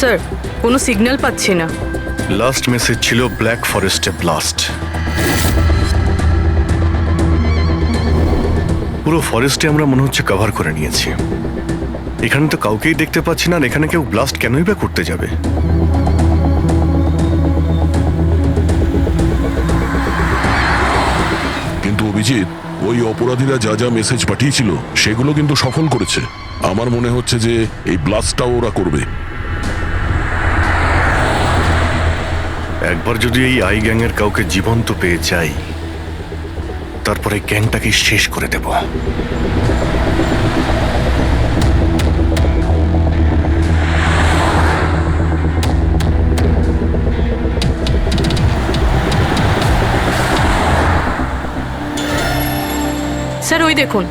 Sir, কোনো signal পাচ্ছি না। লাস্ট মেসেজ ছিল ব্ল্যাক ফরেস্টে ব্লাস্ট। পুরো ফরেস্টে আমরা মনে হচ্ছে কভার করে নিয়েছি। এখানে তো কাউকেই দেখতে পাচ্ছি না, আর এখানে কেউ ব্লাস্ট কেনই বা করতে যাবে? কিন্তু অভিজিৎ, ওই অপরাধীরা যা যা মেসেজ পাঠিয়েছিল সেগুলো কিন্তু সফল করেছে। আমার মনে হচ্ছে যে এই ব্লাস্টটাও ওরা করবে। একবার যদি এই আই গ্যাংয়ের কাউকে জীবন্ত পেয়ে যাই, তারপরে গ্যাংটাকে শেষ করে দেব। স্যার ওই দেখুন,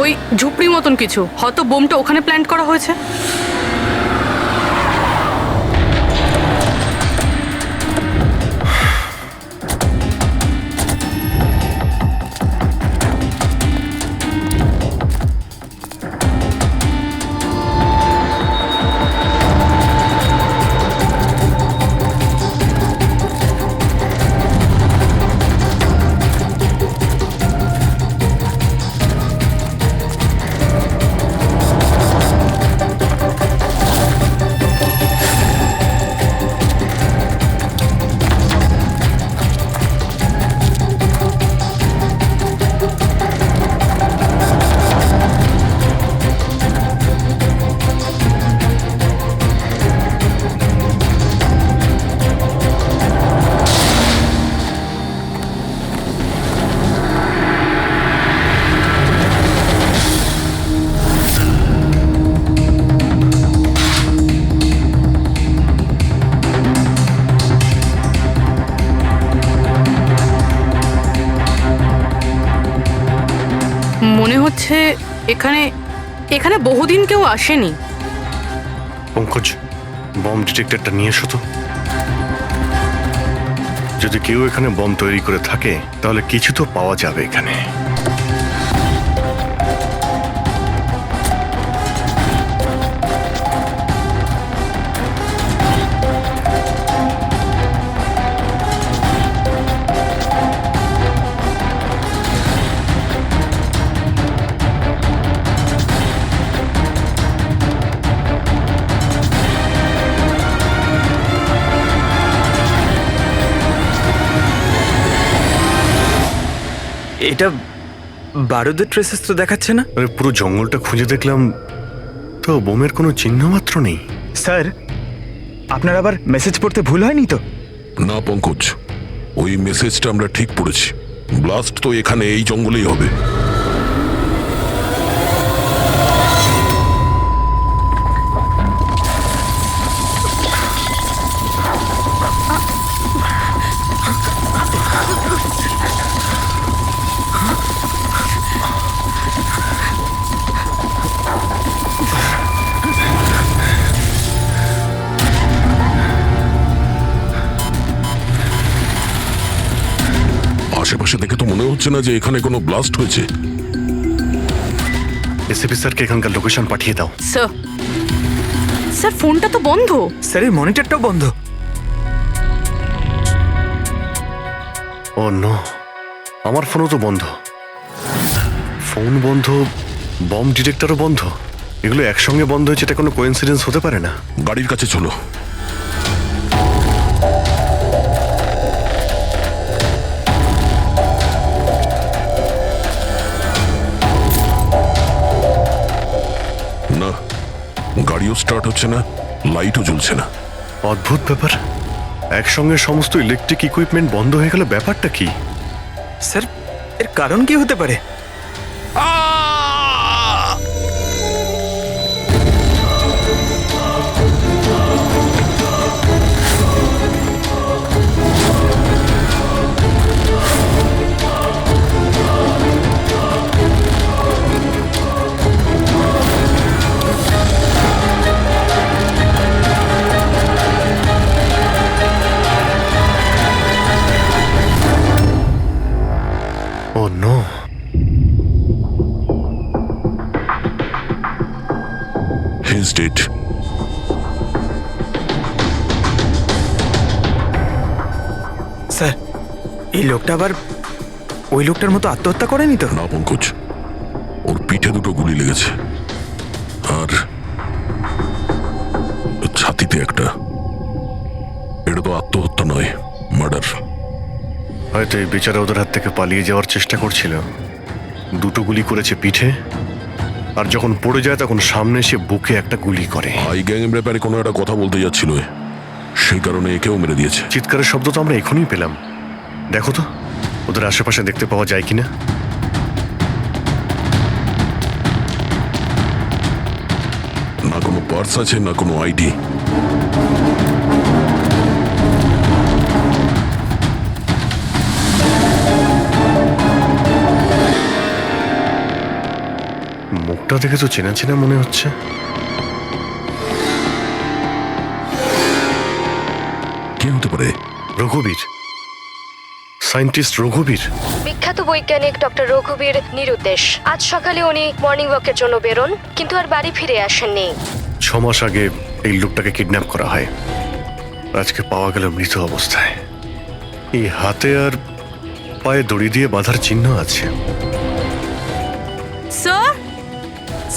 ওই ঝুপড়ি মতন কিছু, হয়তো বোমটা ওখানে প্ল্যান্ট করা হয়েছে। মনে হচ্ছে এখানে এখানে বহুদিন কেউ আসেনি। পঙ্কজ, বম ডিটেক্টরটা নিয়ে এসো তো। যদি কেউ এখানে বম তৈরি করে থাকে তাহলে কিছু তো পাওয়া যাবে এখানে। এটা বারুদের ট্রেসেস তো দেখাচ্ছে না। আরে পুরো জঙ্গলটা খুঁজে দেখলাম, তো বোমের কোনো চিহ্ন মাত্র নেই। স্যার, আপনার আবার মেসেজ পড়তে ভুল হয়নি তো? না পঙ্কজ, ওই মেসেজটা আমরা ঠিক পড়েছি। ব্লাস্ট তো এখানে এই জঙ্গলেই হবে। আশেপাশে দেখে তো মনে হচ্ছে না যে এখানে কোনো ব্লাস্ট হয়েছে। এসিপি স্যারকে এখানকার লোকেশন পাঠিয়ে দাও। স্যার, স্যার ফোনটা তো বন্ধ। স্যারের মনিটরটাও বন্ধ। ও নো, আমার ফোনও তো বন্ধ। ফোন বন্ধ, বম ডিটেক্টরও বন্ধ। এগুলো একসঙ্গে বন্ধ হয়েছে, এটা কোনো কোইন্সিডেন্স হতে পারে না। গাড়ির কাছে চলো। না, গাড়িও স্টার্ট হচ্ছে না, লাইটও জ্বলছে না। অদ্ভুত ব্যাপার, একসঙ্গে সমস্ত ইলেকট্রিক ইকুইপমেন্ট বন্ধ হয়ে গেল, ব্যাপারটা কি? স্যার, এর কারণ কি হতে পারে? Oh no. He's dead. এই লোকটা আবার ওই লোকটার মতো আত্মহত্যা করেনি তো? না পঙ্কজ, ওর পিঠে দুটো গুলি লেগেছে আর ছাতিতে একটা। এটা তো আত্মহত্যা নয়, মার্ডার। হয়তো এই বেচারা ওদের হাত থেকে পালিয়ে যাওয়ার চেষ্টা করছিল। দুটো গুলি করেছে পিঠে, আর যখন পড়ে যায় তখন সামনে এসে বুকে একটা গুলি করে। হাই গ্যাং এর ব্যাপারে কোনো একটা কথা বলতে যাচ্ছিল, সেই কারণে একেও মেরে দিয়েছে। চিৎকারের শব্দ তো আমরা এখনই পেলাম। দেখো তো ওদের আশেপাশে দেখতে পাওয়া যায় কিনা। না কোনো পার্স আছে, না কোনো আইডি। মুখটা দেখে তো চেনা চেনা মনে হচ্ছে। কে হতে পারে? রঘুবীর, সায়েন্টিস্ট রঘুবীর। বিখ্যাত বৈজ্ঞানিক ডক্টর রঘুবীর নিরুদ্দেশ। আজ সকালে উনি মর্নিং ওয়াকের জন্য বেরোন, কিন্তু আর বাড়ি ফিরে আসেননি। 6 মাস আগে এই লোকটাকে কিডন্যাপ করা হয়। আজকে পাওয়া গেল মৃত অবস্থায়। এই হাতে আর পায়ে দড়ি দিয়ে বাঁধার চিহ্ন আছে। Sir,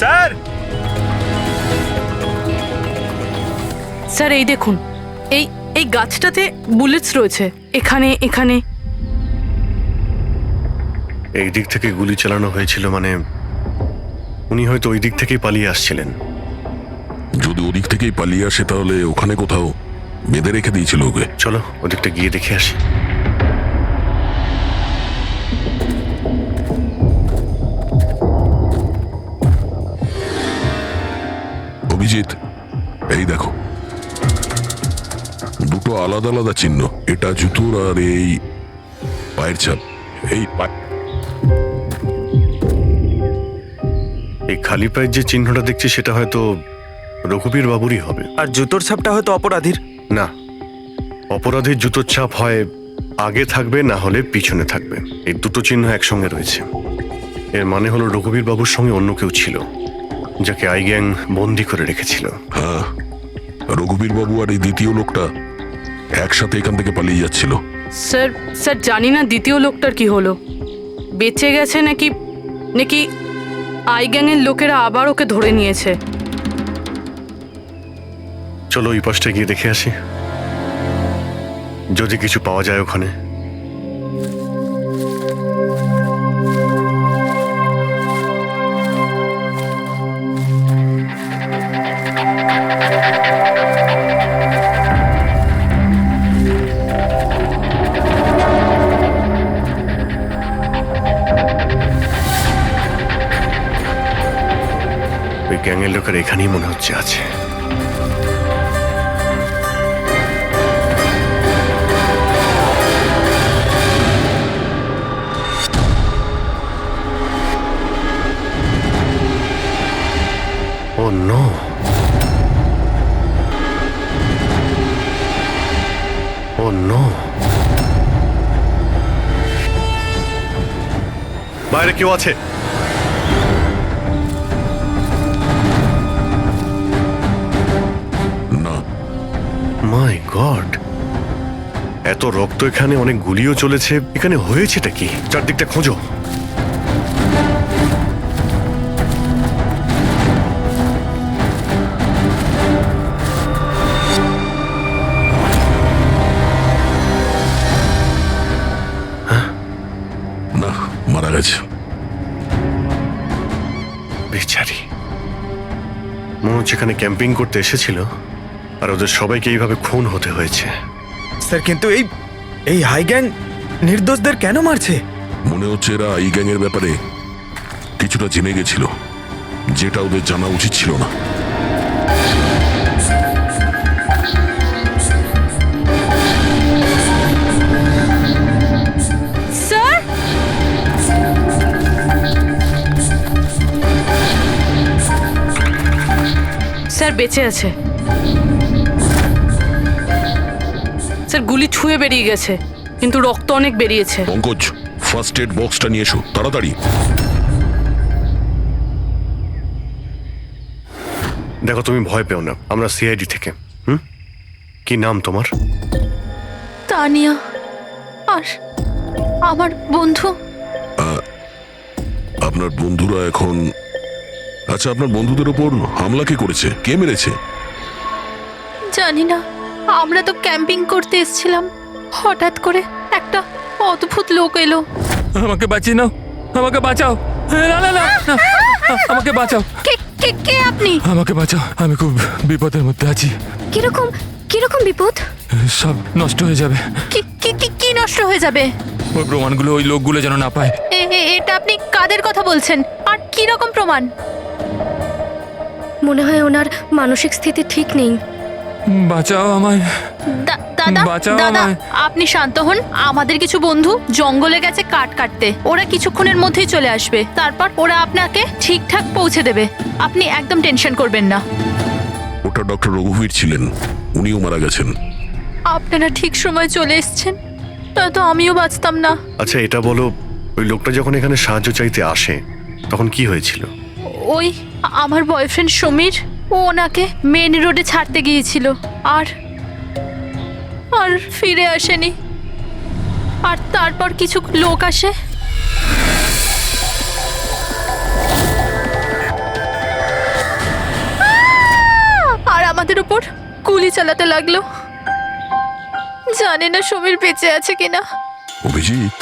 sir! স্যার এই দেখুন, এই এই গাছটাতে বুলেটস রয়েছে। এখানে এখানে এই দিক থেকে গুলি চালানো হয়েছিল, মানে উনি হয়তো ওই দিক থেকেই পালিয়ে আসছিলেন। যদি ওদিক থেকেই পালিয়ে আসে তাহলে ওখানে কোথাও বেঁধে রেখে দিয়েছিল ওকে। চলো ওদিকটা গিয়ে দেখে আসি। অভিজিৎ, এই দেখো, দুটো আলাদা আলাদা চিহ্ন। এটা জুতোর আর এই পায়ের ছাপ। এই এই খালি পায়ের যে চিহ্নটা দেখছি সেটা হয়তো রঘুবীর বাবুরই হবে। আর জুতোর ছাপটা হয়তো অপরাধীর। না, অপরাধীর জুতোর ছাপ হয় আগে থাকবে, না হলে পিছনে থাকবে। এই দুটো চিহ্ন একসঙ্গে রয়েছে। এর মানে হলো রঘুবীর বাবুর সঙ্গে অন্য কেউ ছিল, যাকে আই গ্যাং বন্দি করে রেখেছিল। হ্যাঁ, রঘুবীর বাবু আর এই দ্বিতীয় লোকটা একসাথে এখান থেকে পালিয়ে যাচ্ছিল। স্যার, স্যার জানি না দ্বিতীয় লোকটার কি হলো। বেঁচে গেছে নাকি নাকি আই গ্যাংয়ের লোকেরা আবার ওকে ধরে নিয়েছে। চলো ওই পাশটা গিয়ে দেখে আসি, যদি কিছু পাওয়া যায় ওখানে। ওই গ্যাংয়ের লোকের এখানেই মনে হচ্ছে আছে। Oh no! Oh no! বাইরে কেউ আছে? না, মাই গড, এত রক্ত এখানে, অনেক গুলিও চলেছে। এখানে হয়েছেটা কি? চারদিকটা খোঁজো। না, মারা গেছে। বেচারি, মনে হচ্ছে এখানে ক্যাম্পিং করতে এসেছিল, আর ওদের সবাইকে এইভাবে খুন হতে হয়েছে। স্যার কিন্তু এই হাই গ্যাং নির্দোষদের কেন মারছে? মনে হচ্ছে এরা এই গ্যাংয়ের ব্যাপারে কিছুটা জেনে গেছিল, যেটা ওদের জানা উচিত ছিল না। স্যার, স্যার বেঁচে আছে। স্যার গুলি ছুঁয়ে বেরিয়ে গেছে, কিন্তু রক্ত অনেক বেরিয়েছে। পঙ্কজ, ফার্স্ট এড বক্সটা নিয়ে এসো তাড়াতাড়ি। দেখো, তুমি ভয় পেও না, আমরা সিআইডি থেকে। কি নাম তোমার? তানিয়া। আর আমার বন্ধু। আপনার বন্ধুরা এখন, আচ্ছা আপনার বন্ধুদের ওপর হামলা কে করেছে, কে মেরেছে? জানি না, আমরা তো ক্যাম্পিং করতে এসেছিলাম, হঠাৎ করে একটা অদ্ভুত লোক এলো। আমাকে বাঁচিয়ে নাও, আমাকে বাঁচাও। না না না না, আমাকে বাঁচাও, কে কে কে আপনি? আমাকে বাঁচাও, আমি খুব বিপদের মধ্যে আছি। কিরকম কিরকম বিপদ? সব নষ্ট হয়ে যাবে। কি কি কি কি নষ্ট হয়ে যাবে? ওই প্রমাণগুলো ওই লোকগুলো যেন না পায়। এটা আপনি কাদের কথা বলছেন, আর কি রকম প্রমাণ? মনে হয় ওনার মানসিক স্থিতি ঠিক নেই। বাঁচাও আমায়, দাদা বাঁচাও দাদা, আমায়। আপনি শান্ত হন। আমাদের কিছু বন্ধু জঙ্গলে গেছে কাঠ কাটতে, ওরা কিছুক্ষণের মধ্যেই চলে আসবে, তারপর ওরা আপনাকে ঠিকঠাক পৌঁছে দেবে। আপনি একদম টেনশন করবেন না। ওটা ডক্টর রঘুবীর ছিলেন, উনিও মারা গেছেন। আপনারা ঠিক সময় চলে এসেছেন, নয়তো আমিও বাঁচতাম না। আচ্ছা এটা বলো, ওই লোকটা যখন এখানে সাহায্য চাইতে আসে তখন কি হয়েছিল? ওই আমার বয়ফ্রেন্ড সমীর, ও ওনাকে মেন রোডে ছাড়তে গিয়েছিল, আর আর ফিরে আসেনি। আর তারপর কিছু লোক আসে, আর আমাদের উপর গুলি চালাতে লাগলো। জানি না সমীর বেঁচে আছে কিনা। অভিজিৎ,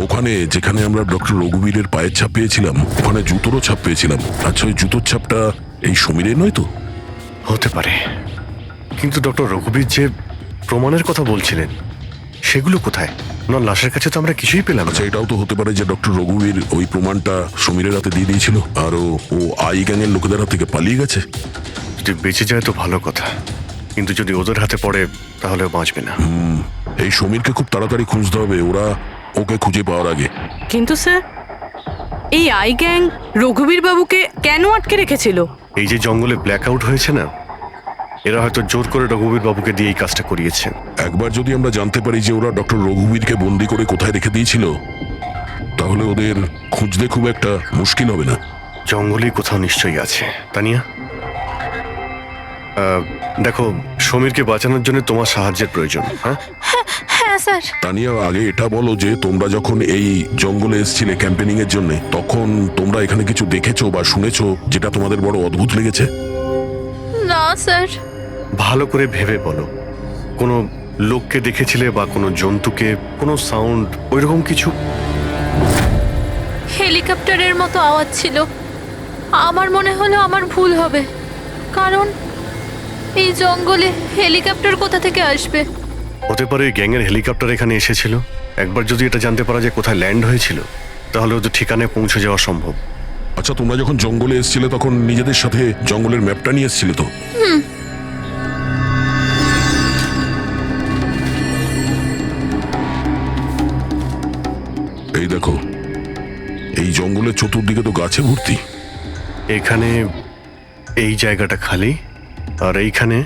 ওখানে যেখানে আমরা ডক্টর রঘুবীরের পায়ের ছাপ পেয়েছিলাম, ওখানে জুতোরও ছাপ পেয়েছিলাম। আচ্ছা ওই জুতোর ছাপটা এই সমীরের নয় তো? হতে পারে, কিন্তু ডক্টর রঘুবীর যে প্রমাণের কথা বলছিলেন সেগুলো কোথায়? ওনার লাশের কাছে তো আমরা কিছুই পেলাম না। আচ্ছা এটাও তো হতে পারে যে ডক্টর রঘুবীর ওই প্রমাণটা সমীরের হাতে দিয়ে দিয়েছিল, আর ও আই গ্যাংয়ের লোকেদের হাত থেকে পালিয়ে গেছে। যদি বেঁচে যায় তো ভালো কথা, কিন্তু যদি ওদের হাতে পড়ে তাহলে ও বাঁচবে না। এই সমীরকে খুব তাড়াতাড়ি খুঁজতে হবে, ওরা ওকে খুঁজে পাওয়ার আগে। কিন্তু স্যার, এই আই গ্যাং রঘুবীর বাবুকে কেন আটকে রেখেছিল? এই যে জঙ্গলে ব্ল্যাক আউট হয়েছে না, এরা হয়তো জোর করে রঘুবীর বাবুকে দিয়ে এই কাজটা করিয়েছে। একবার যদি আমরা জানতে পারি যে ওরা ডক্টর রঘুবীরকে বন্দি করে কোথায় রেখে দিয়েছিল, তাহলে ওদের খুঁজতে খুব একটা মুশকিল হবে না। জঙ্গলেই কোথাও নিশ্চয়ই আছে। তানিয়া, দেখো, সমীরকে বাঁচানোর জন্য তোমার সাহায্যের প্রয়োজন। হ্যাঁ হ্যাঁ স্যার। তানিয়া, আগে এটা বলো যে তোমরা যখন এই জঙ্গলে এসেছিলে ক্যাম্পেনিং এর জন্য, তখন তোমরা এখানে কিছু দেখেছো বা শুনেছো যেটা তোমাদের বড় অদ্ভুত লেগেছে? না স্যার। ভালো করে ভেবে বলো, কোনো লোককে দেখেছিলে বা কোনো জন্তুকে, কোনো সাউন্ড, ওইরকম কিছু? হেলিকপ্টারের মতো আওয়াজ ছিল। আমার মনে হলো আমার ভুল হবে, কারণ এই জঙ্গলে হেলিকপ্টার কোথা থেকে আসবে? হতে পারে গ্যাংয়ের হেলিকপ্টার এখানে এসেছিল। একবার যদি এটা জানতে পারা যায় কোথায় ল্যান্ড হয়েছিল, তাহলে ওদের ঠিকানায় পৌঁছে যাওয়া সম্ভব। আচ্ছা তোমরা যখন জঙ্গলে এসেছিলে তখন নিজেদের সাথে জঙ্গলের ম্যাপটা নিয়ে এসেছিলে তো? এই দেখো, এই জঙ্গলের চতুর্দিকে তো গাছে ভর্তি। এখানে এই জায়গাটা খালি, আর এইখানে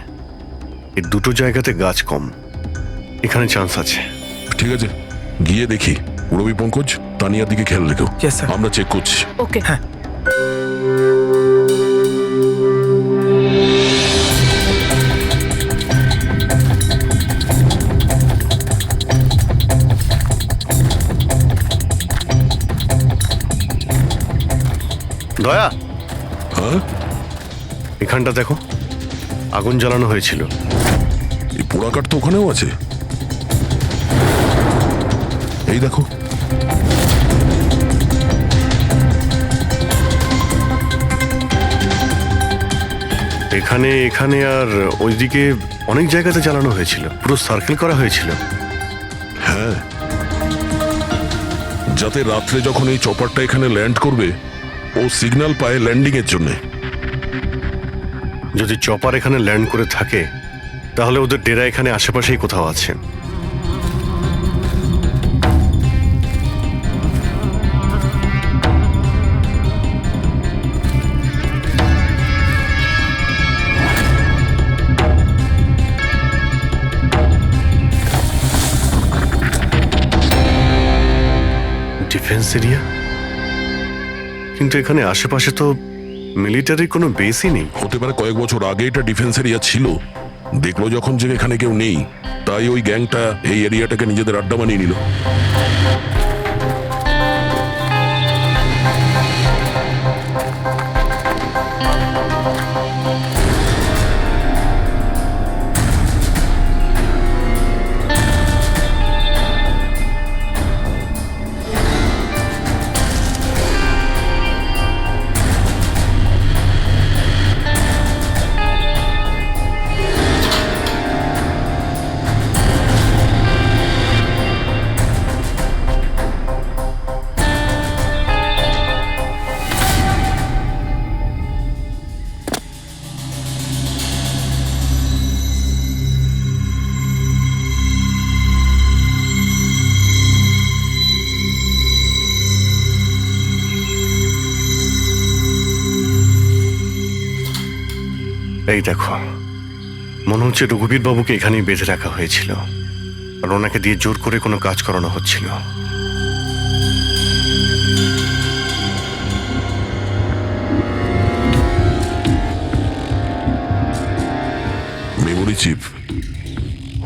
এই দুটো জায়গাতে গাছ কম। এখানে চান্স আছে। ঠিক আছে, গিয়ে দেখি। রবি, পঙ্কজ, তানিয়ার দিকে খেয়াল রেখো। Yes, sir. আমরা চেক করছি। ওকে। হ্যাঁ। দয়া, হ্যাঁ, এখানটা দেখো, আগুন জ্বালানো হয়েছিল। এই পোড়াকাঠ তো ওখানেও আছে। এই দেখো, এখানে এখানে আর ওইদিকে অনেক জায়গাতে জ্বালানো হয়েছিল, পুরো সার্কেল করা হয়েছিল। হ্যাঁ, যাতে রাত্রে যখন এই চপারটা এখানে ল্যান্ড করবে, ও সিগন্যাল পায় ল্যান্ডিং এর জন্য। যদি চপার এখানে ল্যান্ড করে থাকে, তাহলে ওদের ডেরা এখানে আশেপাশেই কোথাও আছে। ডিফেন্স এরিয়া, কিন্তু এখানে আশেপাশে তো মিলিটারির কোনো বেসই নেই। হতে পারে কয়েক বছর আগে এটা ডিফেন্স এরিয়া ছিল, দেখলো যখন যে এখানে কেউ নেই, তাই ওই গ্যাংটা এই এরিয়াটাকে নিজেদের আড্ডা বানিয়ে নিল। এই দেখো, মনে হচ্ছে রঘুবীর বাবুকে এখানেই বেঁধে রাখা হয়েছিল, আর ওনাকে দিয়ে জোর করে কোনো কাজ করানো হচ্ছিল। মেমোরি চিপ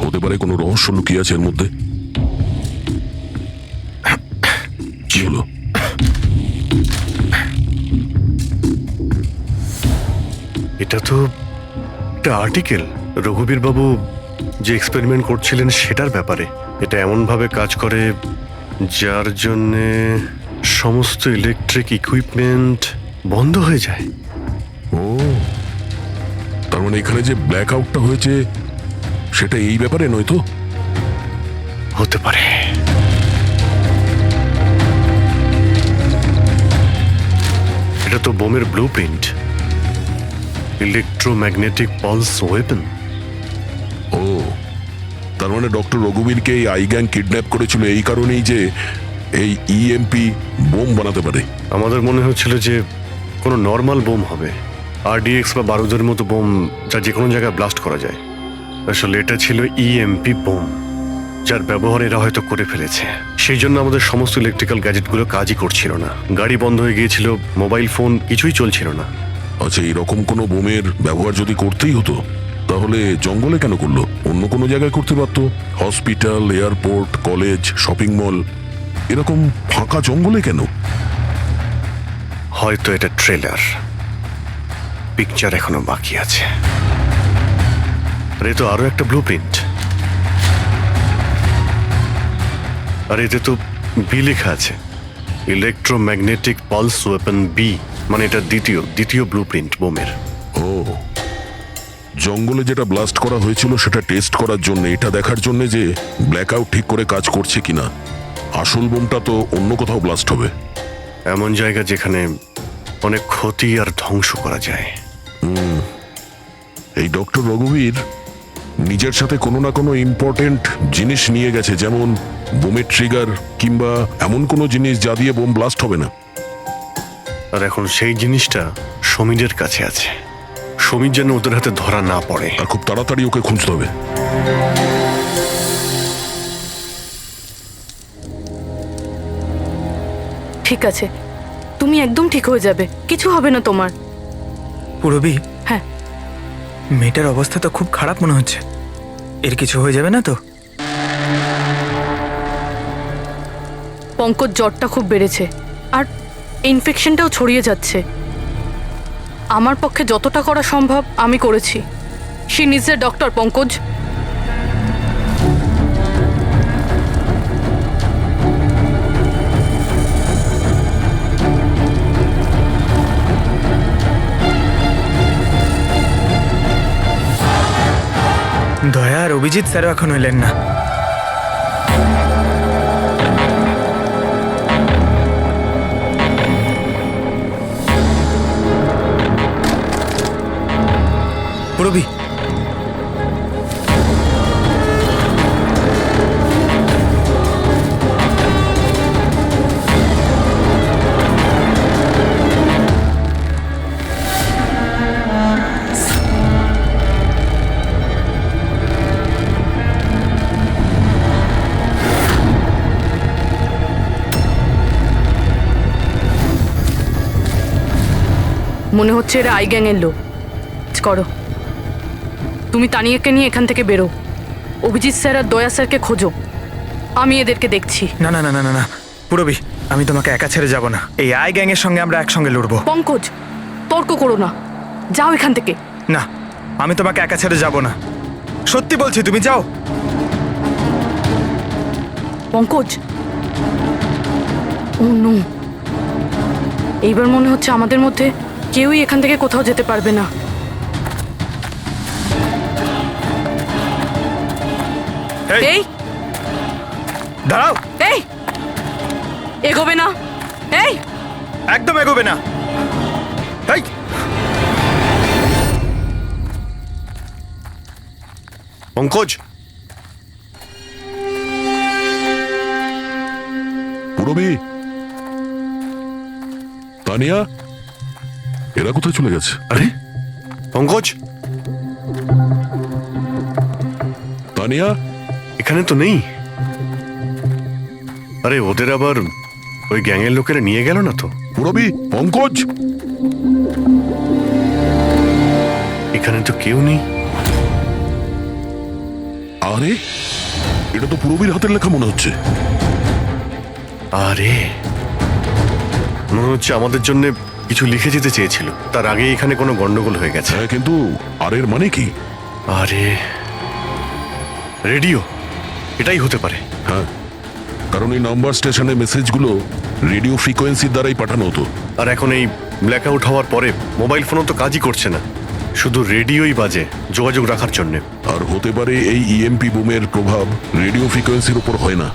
হতে পারে, কোনো রহস্য লুকিয়ে আছে এর মধ্যে। কি হলো? এটা তো একটা আর্টিকেল, রঘুবীর বাবু যে এক্সপেরিমেন্ট করছিলেন সেটার ব্যাপারে। এটা এমনভাবে কাজ করে যার জন্যে সমস্ত ইলেকট্রিক ইকুইপমেন্ট বন্ধ হয়ে যায়। ও, তার মানে এখানে যে ব্ল্যাক আউটটা হয়েছে সেটা এই ব্যাপারে নয় তো? হতে পারে। এটা তো বোমের blueprint, electromagnetic pulse weapon. ও, তার মানে ডক্টর রঘুবীরকে এই আই গ্যাং কিডন্যাপ করেছিল এই কারণেই যে এই ইএমপি বোম বানাতে পারে। আমাদের মনে হচ্ছিল যে কোনো নর্মাল বোম হবে, আরডিএক্স বা বারুদের মতো বোম যা যে কোনো জায়গায় ব্লাস্ট করা যায়। আসলে এটা ছিল ইএমপি বোম, যার ব্যবহার এরা হয়তো করে ফেলেছে। সেই জন্য আমাদের সমস্ত ইলেকট্রিক্যাল গ্যাজেটগুলো কাজই করছিল না, গাড়ি বন্ধ হয়ে গিয়েছিল, মোবাইল ফোন কিছুই চলছিল না। আচ্ছা, এইরকম কোনো বোমের ব্যবহার যদি করতেই হতো তাহলে জঙ্গলে কেন করলো? অন্য কোনো জায়গায় করতে পারতো, hospital, airport, college, shopping mall, এরকম ফাঁকা জঙ্গলে কেন? হয়তো এটা ট্রেলার, পিকচার এখনো বাকি আছে। আর এ তো আরো একটা ব্লু প্রিন্ট, আর এতে তো বি লেখা আছে, ইলেকট্রোম্যাগনেটিক পালস ওয়েপন বি, মানে এটা দ্বিতীয় ব্লু প্রিন্ট বোমের। ও, জঙ্গলে যেটা ব্লাস্ট করা হয়েছিল সেটা টেস্ট করার জন্য, এটা দেখার জন্য যে ব্ল্যাক আউট ঠিক করে কাজ করছে কিনা। আসল বোমটা তো অন্য কোথাও ব্লাস্ট হবে। এমন জায়গা যেখানে অনেক ক্ষতি আর ধ্বংস করা যায়। এই ডক্টর রঘুবীর নিজের সাথে কোনো না কোনো ইম্পর্টেন্ট জিনিস নিয়ে গেছে, যেমন বোমের ট্রিগার কিংবা এমন কোনো জিনিস যা দিয়ে বোম ব্লাস্ট হবে না। আর এখন সেই জিনিসটা সমীরের কাছে আছে। সমীর যেন ওদের হাতে ধরা না পড়ে। আর খুব তাড়াতাড়ি ওকে খুঁজতে হবে। ঠিক আছে, তুমি একদম ঠিক হয়ে যাবে, কিছু হবে না তোমার। পুরবি, হ্যাঁ, মেয়েটার অবস্থা তো খুব খারাপ মনে হচ্ছে। এর কিছু হয়ে যাবে না তো? পঙ্কজ জ্বরটা খুব বেড়েছে আর ইনফেকশনটাও ছড়িয়ে যাচ্ছে। আমার পক্ষে যতটা করা সম্ভব আমি করেছি। She needs a doctor, Pankaj. দয়া আর অভিজিৎ স্যারও এখন এলেন না। পুরবি, মনে হচ্ছে এরা আই গ্যাংয়ের লোক। করো, তুমি তানিয়াকে নিয়ে এখান থেকে বেরো। অভিজিৎ স্যার আর দয়া স্যারকে খোঁজো, আমি এদেরকে দেখছি। না না না না না না পুরবি, আমি তোমাকে একা ছেড়ে যাব না। এই আই গ্যাংয়ের সঙ্গে আমরা একসঙ্গে লড়বো। পঙ্কজ, তর্ক করো না, যাও এখান থেকে। না, আমি তোমাকে একা ছেড়ে যাব না, সত্যি বলছি, তুমি যাও। পঙ্কজ, ও নো, এইবার মনে হচ্ছে আমাদের মধ্যে কেউই এখান থেকে কোথাও যেতে পারবে না। এই দাঁড়াও, এই এগোবে না, এই একদম এগোবে না। এই পঙ্কজ, পুরবি, তানিয়া, এরা কোথায় চলে গেছে? আরে পঙ্কজ, তানিয়া, এখানে তো নেই। আরে ওদের আবার ওই গ্যাংয়ের লোকেরা নিয়ে গেল না তো? পুরবি, পঙ্কজ, এখানে তো কেউ নেই। আরে এটা তো পুরবির হাতের লেখা মনে হচ্ছে। আরে মনে হচ্ছে আমাদের জন্য কিছু লিখে যেতে চেয়েছিল, তার আগে এখানে কোনো গন্ডগোল হয়ে গেছে। হ্যাঁ, কিন্তু আর এর মানে কি? আরে রেডিও, এটাই হতে পারে। হ্যাঁ, কারণ এই নাম্বার স্টেশনে মেসেজগুলো রেডিও ফ্রিকোয়েন্সির দ্বারাই পাঠানো হতো। আর এখন এই ব্ল্যাক আউট হওয়ার পরে মোবাইল ফোনও তো কাজই করছে না, শুধু রেডিওই বাজে যোগাযোগ রাখার জন্যে। আর হতে পারে এই ইএমপি বুমের প্রভাব রেডিও ফ্রিকোয়েন্সির উপর হয় না।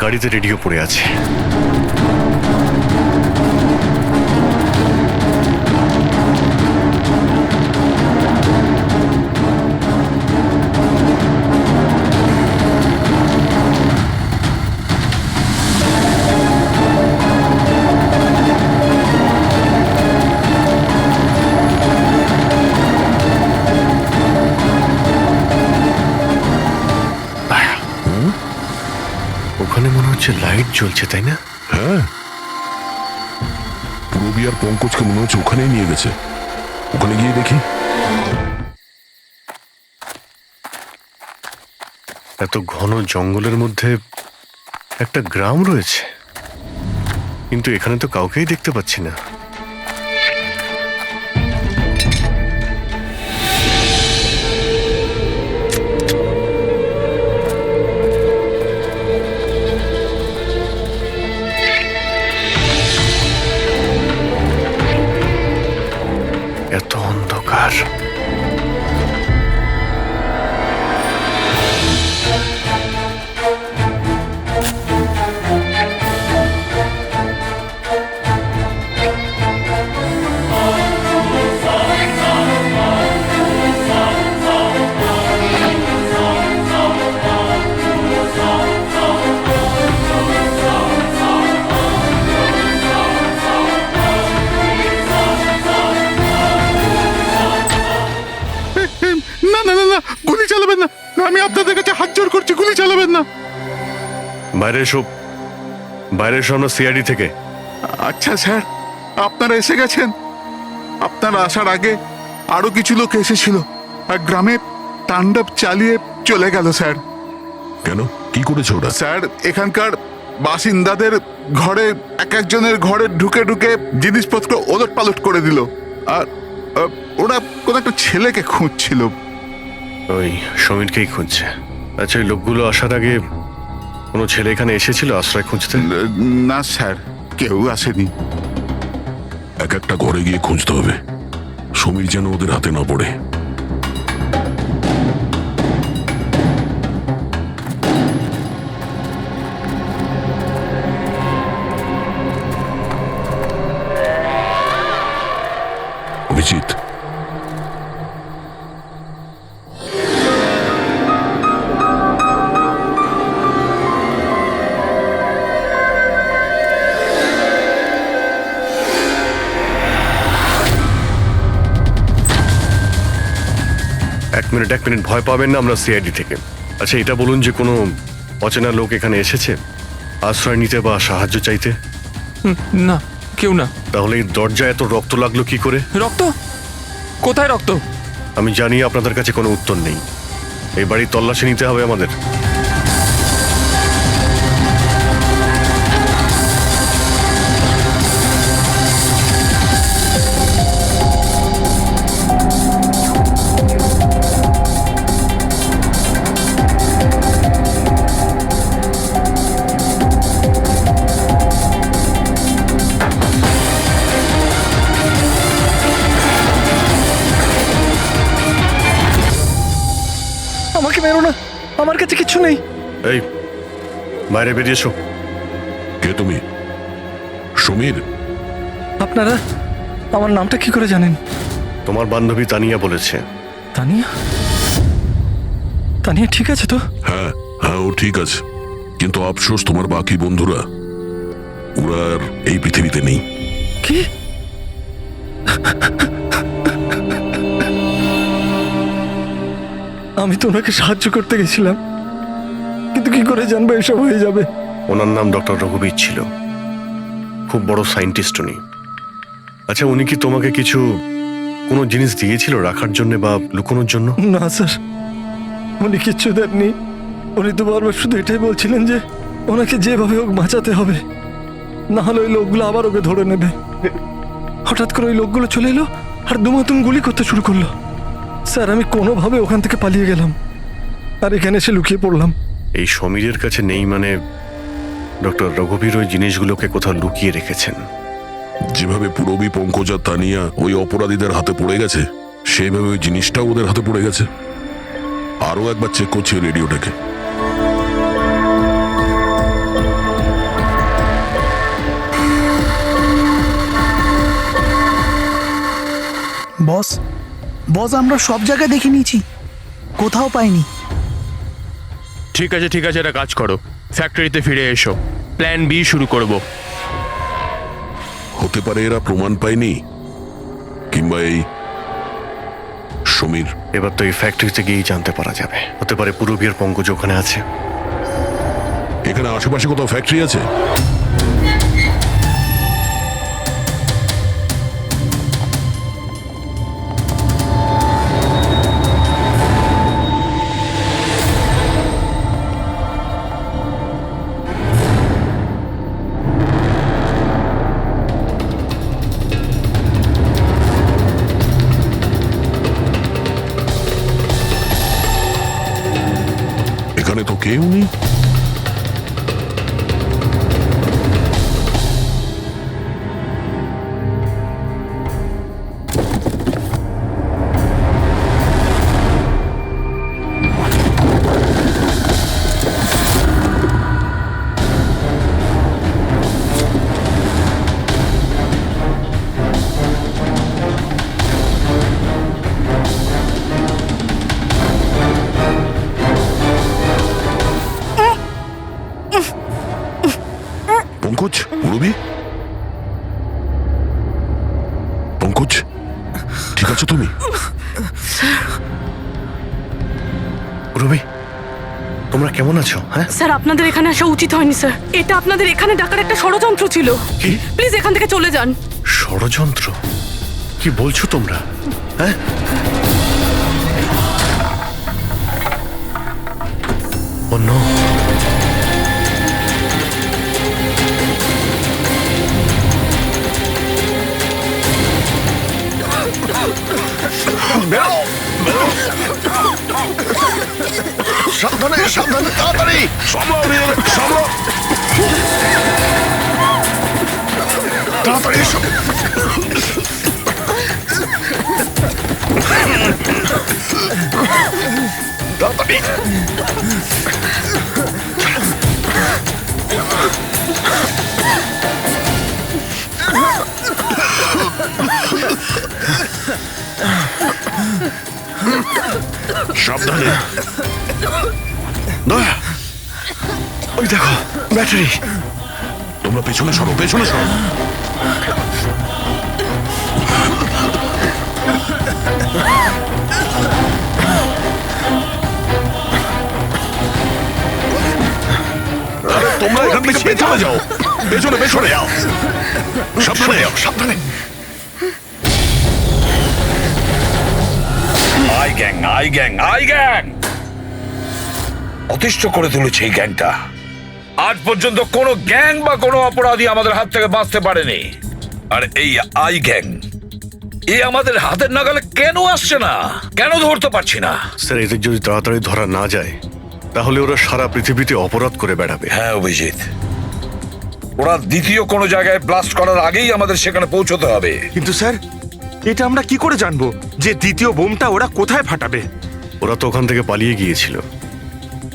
গাড়িতে রেডিও পড়ে আছে। ওখানে মনে হচ্ছে লাইট জ্বলছে, তাই না? হ্যাঁ, পুরবি আর পঙ্কজকে মনে হচ্ছে ওখানেই নিয়ে গেছে। ওখানে গিয়ে দেখি। এত ঘন জঙ্গলের মধ্যে একটা গ্রাম রয়েছে, কিন্তু এখানে তো কাউকেই দেখতে পাচ্ছি না। এত অন্ধকার। না না না না, গুলি চালাবেন না, আমি আপনাদের কাছে হাত জোড় করছি, গুলি চালাবেন না। বাইরে এসো, বাইরে এসো, আমরা সিআইডি থেকে। আচ্ছা স্যার, আপনারা এসে গেছেন। আপনারা আসার আগে আরো কিছু লোক এসেছিল আর গ্রামে তাণ্ডব চালিয়ে চলে গেল স্যার। কেন, কি করেছে ওরা? স্যার, এখানকার বাসিন্দাদের ঘরে এক একজনের ঘরে ঢুকে ঢুকে জিনিসপত্র ওলট পালট করে দিল। আর ওরা কোনো একটা ছেলেকে খুঁজছিল। ওই সমীরকেই খুঁজছে। আচ্ছা, ওই লোকগুলো আসার আগে কোনো ছেলে এখানে এসেছিল আশ্রয় খুঁজতে? না স্যার, কেউ আসেনি। এক একটা ঘরে গিয়ে খুঁজতে হবে, সমীর যেন ওদের হাতে না পড়ে। অভিজিৎ, এক মিনিট, ভয় পাবেন না, আমরা সিআইডি থেকে। আচ্ছা, এটা বলুন যে কোনো অচেনা লোক এখানে এসেছে আশ্রয় নিতে বা সাহায্য চাইতে? না, কেউ না। তাহলে এই দরজায় এত রক্ত লাগলো কি করে? রক্ত? কোথায় রক্ত? আমি জানি আপনাদের কাছে কোনো উত্তর নেই। এই বাড়ির তল্লাশি নিতে হবে আমাদের। আমাকে মেরো না, আমার কাছে কিচ্ছু নেই। এই বাইরে বেরিয়ে এসো। কে তুমি? সমীর? আপনারা আমার নামটা কি করে জানেন? তোমার বান্ধবী তানিয়া বলেছে। তানিয়া? তানিয়া ঠিক আছে তো? হ্যাঁ হ্যাঁ, ও ঠিক আছে, কিন্তু আফসোস তোমার বাকি বন্ধুরা ওরা আর এই পৃথিবীতে নেই। কি? আমি তো ওনাকে সাহায্য করতে গেছিলাম, কিন্তু কি করে জানবো এসব হয়ে যাবে? ওনার নাম ডক্টর রঘুবীর ছিল, খুব বড় সায়েন্টিস্ট উনি। আচ্ছা, উনি কি তোমাকে কিছু কোনো জিনিস দিয়েছিল রাখার জন্য বা লুকোনোর জন্য? না স্যার, উনি কিচ্ছু দেননি। উনি তো বারবার শুধু এটাই বলছিলেন যে ওনাকে যেভাবে হোক বাঁচাতে হবে, না হলে ওই লোকগুলো আবার ওকে ধরে নেবে। হঠাৎ করে ওই লোকগুলো চলে এলো আর দুমাতুম গুলি করতে শুরু করলো। স্যার, আমি কোনোভাবে ওখান থেকে পালিয়ে গেলাম আর এখানে এসে লুকিয়ে পড়লাম। এই সমীরের কাছে নেই মানে ডক্টর রঘুবীর ওই জিনিসগুলোকে কোথাও লুকিয়ে রেখেছেন। যেভাবে পুরবী, পঙ্কজ আর তানিয়া ওই অপরাধীদের হাতে পড়ে গেছে, সেইভাবে ওই জিনিসটাও ওদের হাতে পড়ে গেছে। আরও একবার চেক করছি রেডিওটাকে। বস বস আমরা সব জায়গায় দেখে নিয়েছি, কোথাও পাইনি। ঠিক আছে ঠিক আছে, একটা কাজ করো, ফ্যাক্টরিতে ফিরে এসো, প্ল্যান বি শুরু করব। হতে পারে এরা প্রমাণ পায়নি, কিংবা এই সমীর। এবার তো এই ফ্যাক্টরিতে গিয়েই জানতে পারা যাবে। হতে পারে পুরবীর পঙ্কজ ওখানে আছে। এখানে আশেপাশে কোথাও ফ্যাক্টরি আছে? এখানে তো কেউ নেই। পঙ্কজ, পুরবী, পঙ্কজ, ঠিক আছো তুমি? পুরবী, তোমরা কেমন আছো? হ্যাঁ স্যার, আপনাদের এখানে আসা উচিত হয়নি স্যার। এটা আপনাদের এখানে ডাকার একটা ষড়যন্ত্র ছিল। কি? প্লিজ এখান থেকে চলে যান। ষড়যন্ত্র? কি বলছো তোমরা? হ্যাঁ, ও নো। সাবধানে সাবধানে, তাড়াতাড়ি তাড়াতাড়ি এসো। তাড়াতাড়ি। সাবধানে। দয়া, ওই দেখো ব্যাটারি। তোমরা পেছনে সরো, পেছনে সরো। তোমরা এখান থেকে পেছনে যাও, পেছনে পেছনে যাও, সাবধানে যাও, সাবধানে। আই গ্যাং অতিষ্ঠ করে তুলেছে এই গ্যাংটা। আজ পর্যন্ত কোনো গ্যাং বা কোনো অপরাধী আমাদের হাত থেকে বাঁচতে পারেনি। আর এই আই গ্যাং এ আমাদের হাতের নাগালে কেন আসছে না, কেন ধরতে পারছি না? স্যার এদের যদি তাড়াতাড়ি ধরা না যায় তাহলে ওরা সারা পৃথিবীতে অপরাধ করে বেড়াবে। হ্যাঁ অভিজিৎ, ওরা দ্বিতীয় কোনো জায়গায় ব্লাস্ট করার আগেই আমাদের সেখানে পৌঁছতে হবে। কিন্তু স্যার, এটা আমরা কি করে জানবো যে দ্বিতীয় বোমটা ওরা কোথায় ফাটাবে? ওরা তো ওখান থেকে পালিয়ে গিয়েছিল।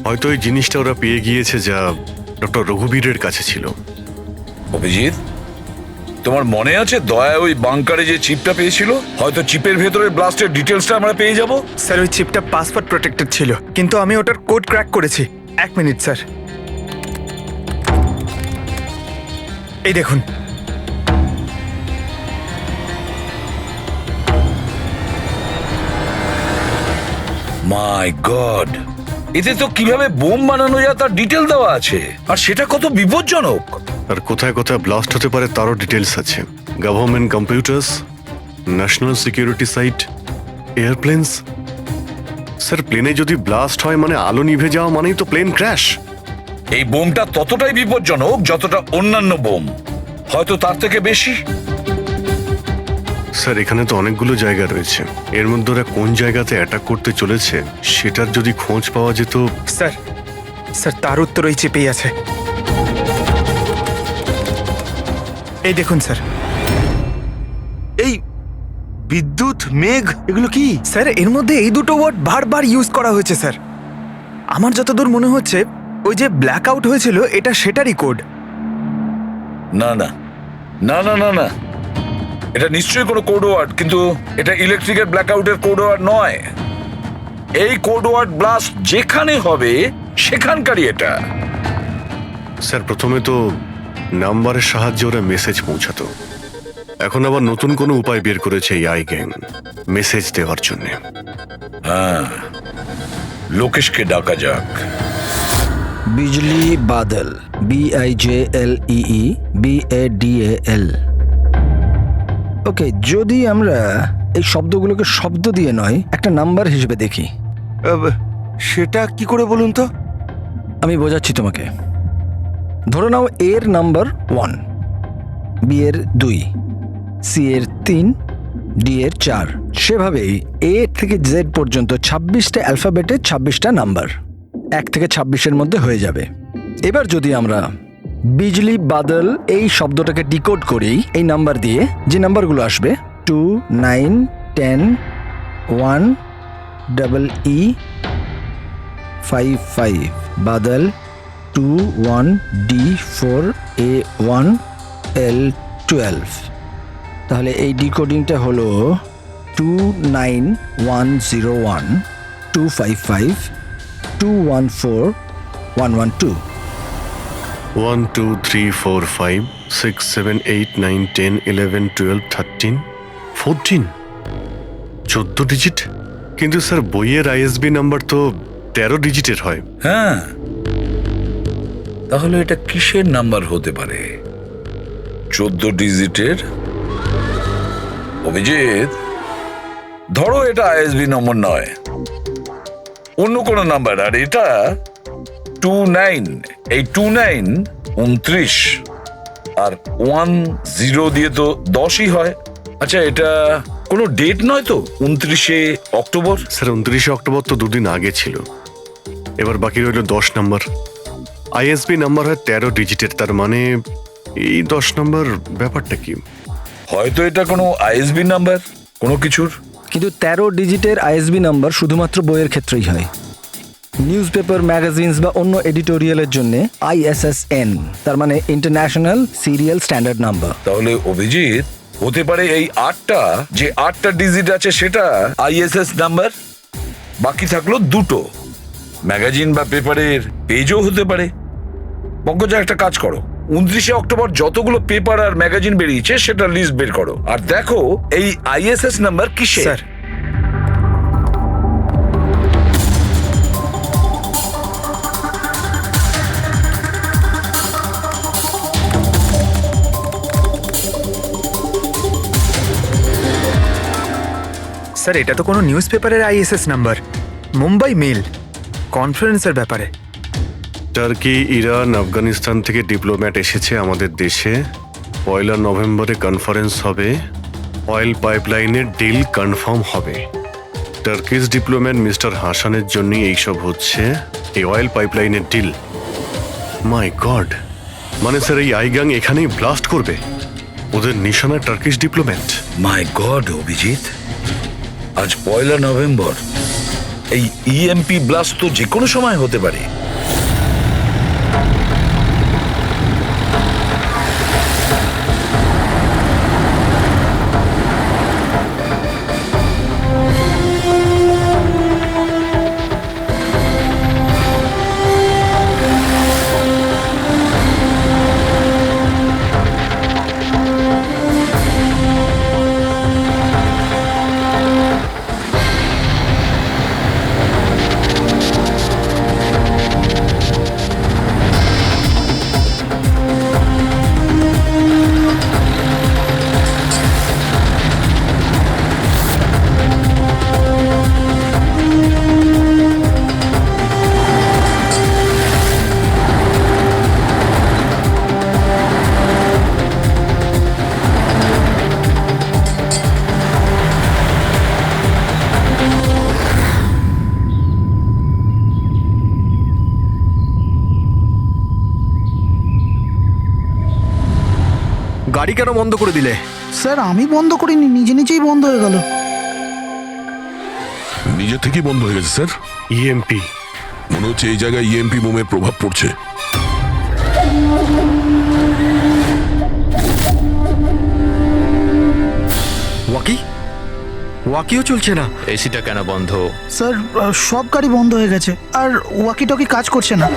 হয়তো এই জিনিসটা ওরা পেয়ে গিয়েছে যা ডক্টর রঘুবীরের কাছে ছিল। অভিজিৎ, তোমার মনে আছে দয়া ওই বাংকারে যে চিপটা পেয়েছিল? হয়তো চিপের ভেতরে ব্লাস্টের ডিটেলসটা আমরা পেয়ে যাব। স্যার, ওই চিপটা পাসওয়ার্ড প্রোটেক্টেড ছিল, কিন্তু আমি ওটার কোড ক্র্যাক করেছি। 1 মিনিট স্যার, এই দেখুন। মাই গড, এতে তো কিভাবে বোম বানানো যায় তার ডিটেল দেওয়া আছে, আর সেটা কত বিপজ্জনক। আর কোথায় কোথায় ব্লাস্ট হতে পারে তারও ডিটেলস আছে। Government computers, national security site, airplanes. Sir প্লেনে যদি ব্লাস্ট হয় মানে আলো নিভে যাওয়া মানেই তো প্লেন ক্র্যাশ। এই বোমটা ততটাই বিপজ্জনক যতটা অন্যান্য বোম, হয়তো তার থেকে বেশি। স্যার এখানে তো অনেকগুলো জায়গা রয়েছে, এর মধ্যে ওরা কোন জায়গাতে অ্যাটাক করতে চলেছে সেটার যদি খোঁজ পাওয়া যেত। স্যার, তার উত্তর ওই চিপেই আছে। এই দেখুন স্যার, এই বিদ্যুৎ, মেঘ, এগুলো কি? স্যার এর মধ্যে এই দুটো ওয়ার্ড বারবার ইউজ করা হয়েছে স্যার। আমার যতদূর মনে হচ্ছে ওই যে ব্ল্যাক আউট হয়েছিল এটা সেটারই কোড। না না না না না না, এটা নিশ্চয়ই কোনো কোড ওয়ার্ড, কিন্তু এটা ইলেকট্রিকের ব্ল্যাকআউটের কোড ওয়ার্ড নয়। এই কোড ওয়ার্ড ব্লাস্ট যেখানে হবে সেখানকারই এটা। স্যার প্রথমে তো নাম্বারের সাহায্যে ওরা মেসেজ পৌঁছাতো, এখন আবার নতুন কোনো উপায় বের করেছে এই আই গ্যাং মেসেজ দেওয়ার জন্য। হ্যাঁ, লোকেশকে ডাকা যাক। বিজলি বাদল, BIJLEE BADAL। ওকে, যদি আমরা এই শব্দগুলোকে শব্দ দিয়ে নয় একটা নাম্বার হিসেবে দেখি। সেটা কি করে বলুন তো? আমি বোঝাচ্ছি তোমাকে। ধরে নাও এর নাম্বার 1, বি এর 2, সি এর 3, ডি এর 4। সেভাবেই এ থেকে জেড পর্যন্ত 26টা অ্যালফাবেটে 26টা নাম্বার 1 থেকে 26-এর মধ্যে হয়ে যাবে। এবার যদি আমরা বিজলি বাদল এই শব্দটাকে ডিকোড করি এই নাম্বার দিয়ে, যে নাম্বারগুলো আসবে 2, 9, 10, 1, EE 5, 5, Badal 2, 1, D 4, A 1, L 12। তাহলে এই ডিকোডিংটা হলো 29101 255 214 112। 1 2 3 4 5 6 7 8 9 10 11 12 13 14 14 ডিজিট। কিন্তু স্যার বইয়ের ISB নাম্বার তো 13 ডিজিটের হয়। হ্যাঁ, তাহলে এটা কিসের নাম্বার হতে পারে? 14 ডিজিটের? অভিজিৎ, ধরো এটা ISB নম্বর নয়, অন্য কোনো নাম্বার। আর এটা 29, এই 29 29, আর 10 দিয়ে তো 10ই হয়। আচ্ছা, এটা কোনো ডেট নয় তো? 29শে অক্টোবর? স্যার 29শে অক্টোবর তো দুদিন আগে ছিল, এবার বাকি রইল 10 নাম্বার। ISB নাম্বার হয় 13 ডিজিটের, তার মানে এই 10 নাম্বার ব্যাপারটা কি? হয়তো এটা কোনো ISB নাম্বার কোনো কিছুর। কিন্তু 13 ডিজিটের ISB নাম্বার শুধুমাত্র বইয়ের ক্ষেত্রেই হয়। নিউজ পেপার, ম্যাগাজিনস বা অন্য এডিটোরিয়ালের জন্য ISSN, তার মানে ইন্টারন্যাশনাল সিরিয়াল স্ট্যান্ডার্ড নাম্বার। তাহলে অভিজিৎ, হতে পারে এই 8টা ডিজিট আছে সেটা ISS নাম্বার, বাকি থাকলো 2টো। ম্যাগাজিন বা পেপারের পেজও হতে পারে। পঙ্কজা, একটা কাজ করো, 29শে অক্টোবর যতগুলো পেপার আর ম্যাগাজিন বেরিয়েছে সেটা লিস্ট বের করো, আর দেখো এই ISS নাম্বার কিসের। স্যার, স্যার এটা তো কোনো নিউজ পেপারের আইএসএস নাম্বার, মুম্বাই মেল, কনফারেন্সের ব্যাপারে। টার্কি, ইরান, আফগানিস্তান থেকে ডিপ্লোম্যাট এসেছে আমাদের দেশে। 1 নভেম্বরে কনফারেন্স হবে, অয়েল পাইপলাইনের ডিল কনফার্ম হবে। টার্কিশ ডিপ্লোম্যাট মিস্টার হাসানের জন্য এইসব হচ্ছে, এই অয়েল পাইপলাইনের ডিল। মাই গড, মানে স্যার এই আইগাং এখানেই ব্লাস্ট করবে? ওদের নিশানা টার্কিশ ডিপ্লোম্যাট। মাই গড অভিজিৎ, আজ 1 নভেম্বর। এই ইএমপি ব্লাস্ট তো যে কোনো সময় হতে পারে। গাড়ি কেন বন্ধ করে দিলে? স্যার আমি বন্ধ করিনি, নিজে নিজেই বন্ধ হয়ে গেল। নিজে থেকেই বন্ধ হয়ে গেছে স্যার। ইএমপি মনে হচ্ছে এই জায়গায় ইএমপি বোমের প্রভাব পড়ছে। ওয়াকিও চলছে না। এসিটা কেন বন্ধ? স্যার সব গাড়ি বন্ধ হয়ে গেছে, আর ওয়াকি টকি কাজ করছে না।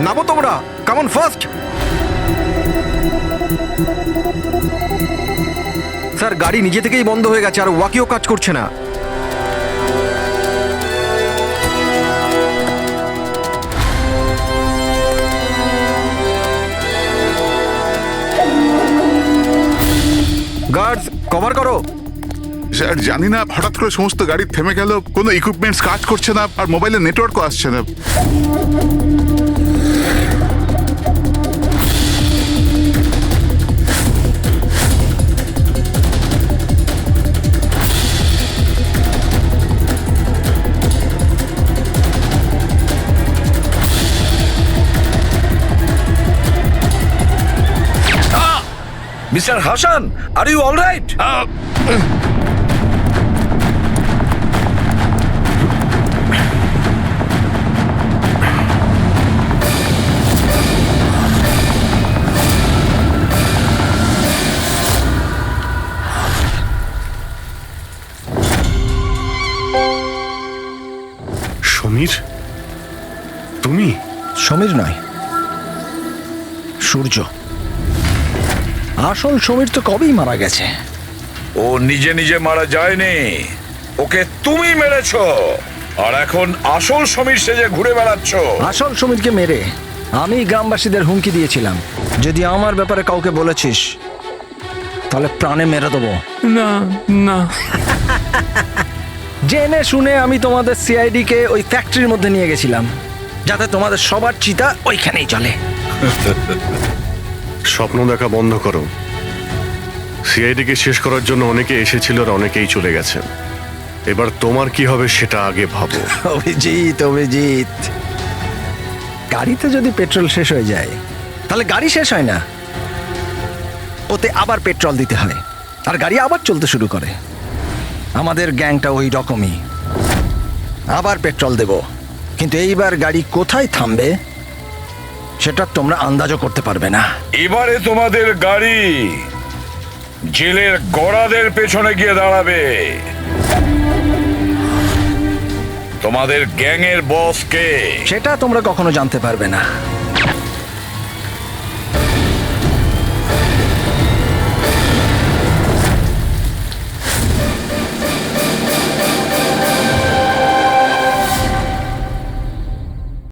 নামো তোমরা, কামন ফার্স্ট। স্যার গাড়ি নিজে থেকেই বন্ধ হয়ে গেছে আর ওয়াকিও কাজ করছে না। গার্ডস কভার করো। স্যার জানি না, হঠাৎ করে সমস্ত গাড়ি থেমে গেল, কোনো ইকুইপমেন্টস কাজ করছে না, আর মোবাইলে নেটওয়ার্কও আসছে না। Mister Hasan, are you all right? Samir, তুমি? সমীর নয়, সূর্য। আসল সমীর তো কবেই মারা গেছে। ও নিজে নিজে মারা যায়নি, ওকে তুমি মেরেছো, আর এখন আসল সমীর সেজে ঘুরে বেড়াচ্ছ। আসল সমীরকে মেরে আমি গ্রামবাসীদের হুমকি দিয়েছিলাম, যদি আমার ব্যাপারে কাউকে বলেছিস তাহলে প্রাণে মেরে দেবো। না না, জেনে শুনে আমি তোমাদের সিআইডি কে ওই ফ্যাক্টরির মধ্যে নিয়ে গেছিলাম, যাতে তোমাদের সবার চিতা ওইখানেই চলে। স্বপ্ন দেখা বন্ধ করো। সিআইডিকে শেষ করার জন্য অনেকে এসেছিল আর অনেকেই চলে গেছে। এবার তোমার কি হবে সেটা আগে ভাবো। অভিজিৎ, অভিজিৎ, গাড়িতে যদি পেট্রোল শেষ হয়ে যায় তাহলে গাড়ি শেষ হয় না, ওতে আবার পেট্রোল দিতে হয় আর গাড়ি আবার চলতে শুরু করে। আমাদের গ্যাংটা ওই রকমই, আবার পেট্রোল দেব, কিন্তু এইবার গাড়ি কোথায় থামবে সেটা তোমরা আন্দাজও করতে পারবে না। এবারে তোমাদের গাড়ি জেলের গড়াদের পেছনে গিয়ে দাঁড়াবে। তোমাদের গ্যাংয়ের বস কে সেটা তোমরা কখনো জানতে পারবে না।